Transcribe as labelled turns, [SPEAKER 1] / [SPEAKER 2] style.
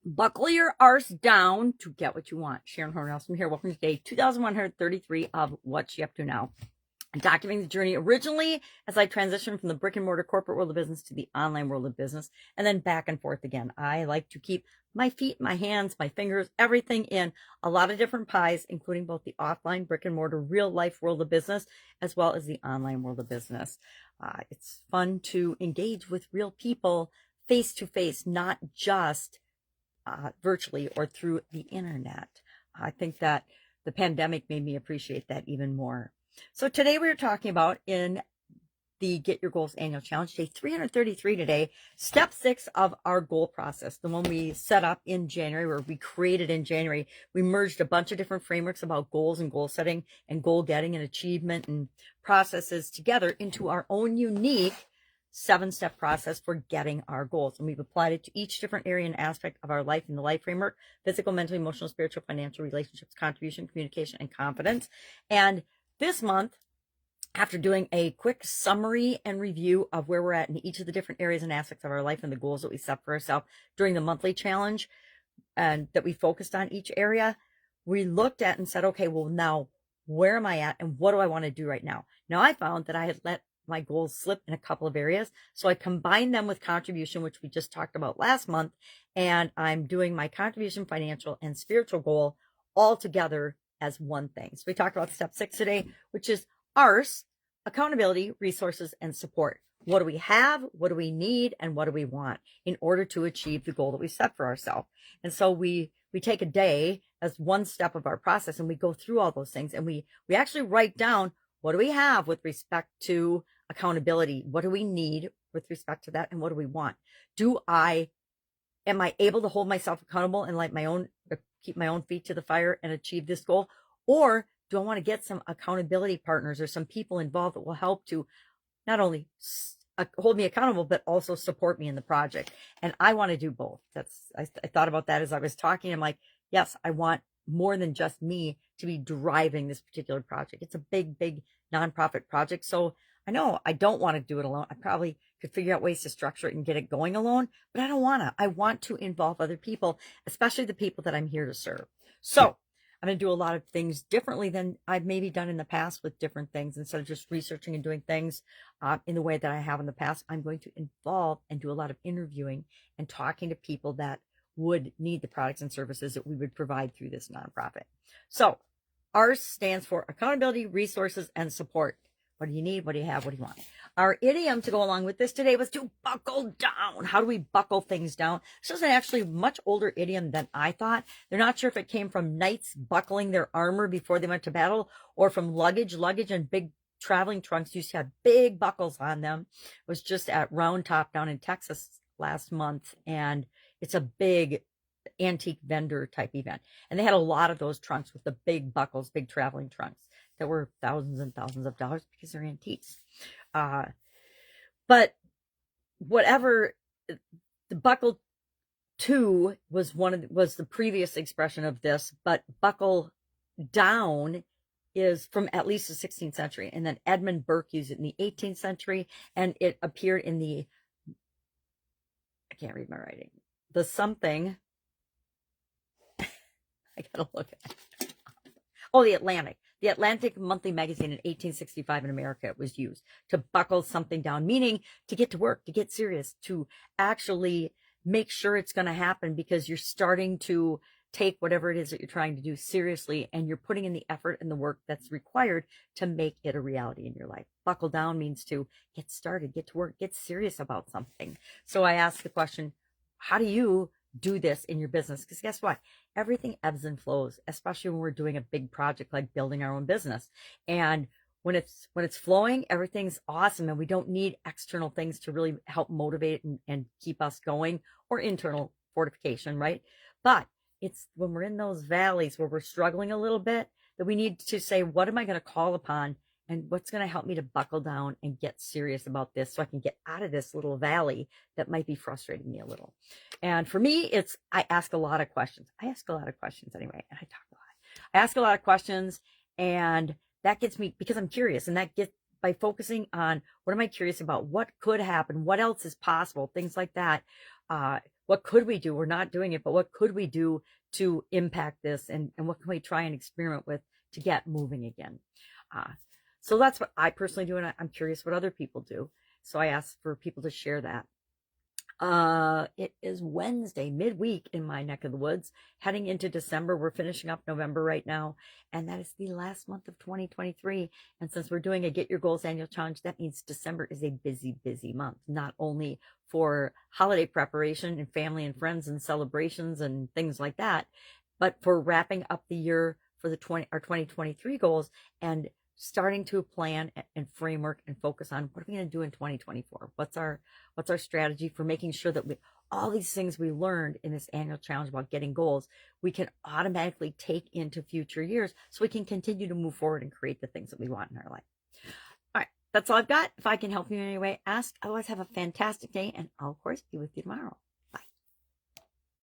[SPEAKER 1] Buckle your arse down to get what you want. Sharon Horne-Ellstrom here. Welcome to day 2133 of What's She Up To Now. I'm documenting the journey originally as I transitioned from the brick and mortar corporate world of business to the online world of business, and then back and forth again. I like to keep my feet, my hands, my fingers, everything in a lot of different pies, including both the offline brick and mortar real life world of business, as well as the online world of business. It's fun to engage with real people face to face, not just virtually or through the internet. I think that the pandemic made me appreciate that even more. So today we're talking about in the Get Your Goals Annual Challenge, day 333 today, step 6 of our goal process, the one we set up in January, or we created in January. We merged a bunch of different frameworks about goals and goal setting and goal getting and achievement and processes together into our own unique 7-step process for getting our goals. And we've applied it to each different area and aspect of our life in the life framework: physical, mental, emotional, spiritual, financial, relationships, contribution, communication, and confidence. And this month, after doing a quick summary and review of where we're at in each of the different areas and aspects of our life and the goals that we set for ourselves during the monthly challenge and that we focused on each area, we looked at and said, okay, well, now where am I at and what do I want to do right now? Now, I found that I had let my goals slip in a couple of areas. So I combined them with contribution, which we just talked about last month. And I'm doing my contribution, financial, and spiritual goal all together as one thing. So we talked about step 6 today, which is ARS, accountability, resources, and support. What do we have? What do we need? And what do we want in order to achieve the goal that we set for ourselves? And so we take a day as one step of our process, and we go through all those things, and we actually write down, what do we have with respect to accountability? What do we need with respect to that? And what do we want? Am I able to hold myself accountable and keep my own feet to the fire and achieve this goal? Or do I want to get some accountability partners or some people involved that will help to not only hold me accountable, but also support me in the project? And I want to do both. I thought about that as I was talking. I'm like, yes, I want more than just me to be driving this particular project. It's a big, big nonprofit project. So I know I don't want to do it alone. I probably could figure out ways to structure it and get it going alone, but I don't want to. I want to involve other people, especially the people that I'm here to serve. So I'm going to do a lot of things differently than I've maybe done in the past with different things. Instead of just researching and doing things in the way that I have in the past, I'm going to involve and do a lot of interviewing and talking to people that would need the products and services that we would provide through this nonprofit. So ARS stands for accountability, resources, and support. What do you need? What do you have? What do you want? Our idiom to go along with this today was to buckle down. How do we buckle things down? This is actually a much older idiom than I thought. They're not sure if it came from knights buckling their armor before they went to battle, or from luggage and big traveling trunks used to have big buckles on them. It was just at Round Top down in Texas last month, and it's a big antique vendor type event. And they had a lot of those trunks with the big buckles, big traveling trunks that were thousands and thousands of dollars because they're antiques. But whatever, the buckle to was was the previous expression of this, but buckle down is from at least the 16th century. And then Edmund Burke used it in the 18th century, and it appeared in I can't read my writing. The something, I gotta look at it. Oh, the Atlantic monthly magazine in 1865 in America, it was used to buckle something down, meaning to get to work, to get serious, to actually make sure it's going to happen, because you're starting to take whatever it is that you're trying to do seriously, and you're putting in the effort and the work that's required to make it a reality in your life. Buckle down means to get started, get to work, get serious about something. So I asked the question, how do you do this in your business? Because guess what? Everything ebbs and flows, especially when we're doing a big project like building our own business. And when it's flowing, everything's awesome, and we don't need external things to really help motivate and keep us going, or internal fortification, right? But it's when we're in those valleys where we're struggling a little bit that we need to say, what am I going to call upon? And what's going to help me to buckle down and get serious about this so I can get out of this little valley that might be frustrating me a little. And for me, I ask a lot of questions. I ask a lot of questions anyway, and I talk a lot. I ask a lot of questions, and that gets me, because I'm curious, and that gets by focusing on what am I curious about, what could happen, what else is possible, things like that. what could we do? We're not doing it, but what could we do to impact this, and what can we try and experiment with to get moving again? So that's what I personally do, and I'm curious what other people do. So I asked for people to share that. It is Wednesday, midweek in my neck of the woods, heading into December. We're finishing up November right now, and that is the last month of 2023. And since we're doing a Get Your Goals annual challenge, that means December is a busy, busy month, not only for holiday preparation and family and friends and celebrations and things like that, but for wrapping up the year for our 2023 goals and starting to plan and framework and focus on what are we going to do in 2024? What's our strategy for making sure that all these things we learned in this annual challenge about getting goals, we can automatically take into future years so we can continue to move forward and create the things that we want in our life. All right, that's all I've got. If I can help you in any way, ask. Otherwise, have a fantastic day, and I'll, of course, be with you tomorrow.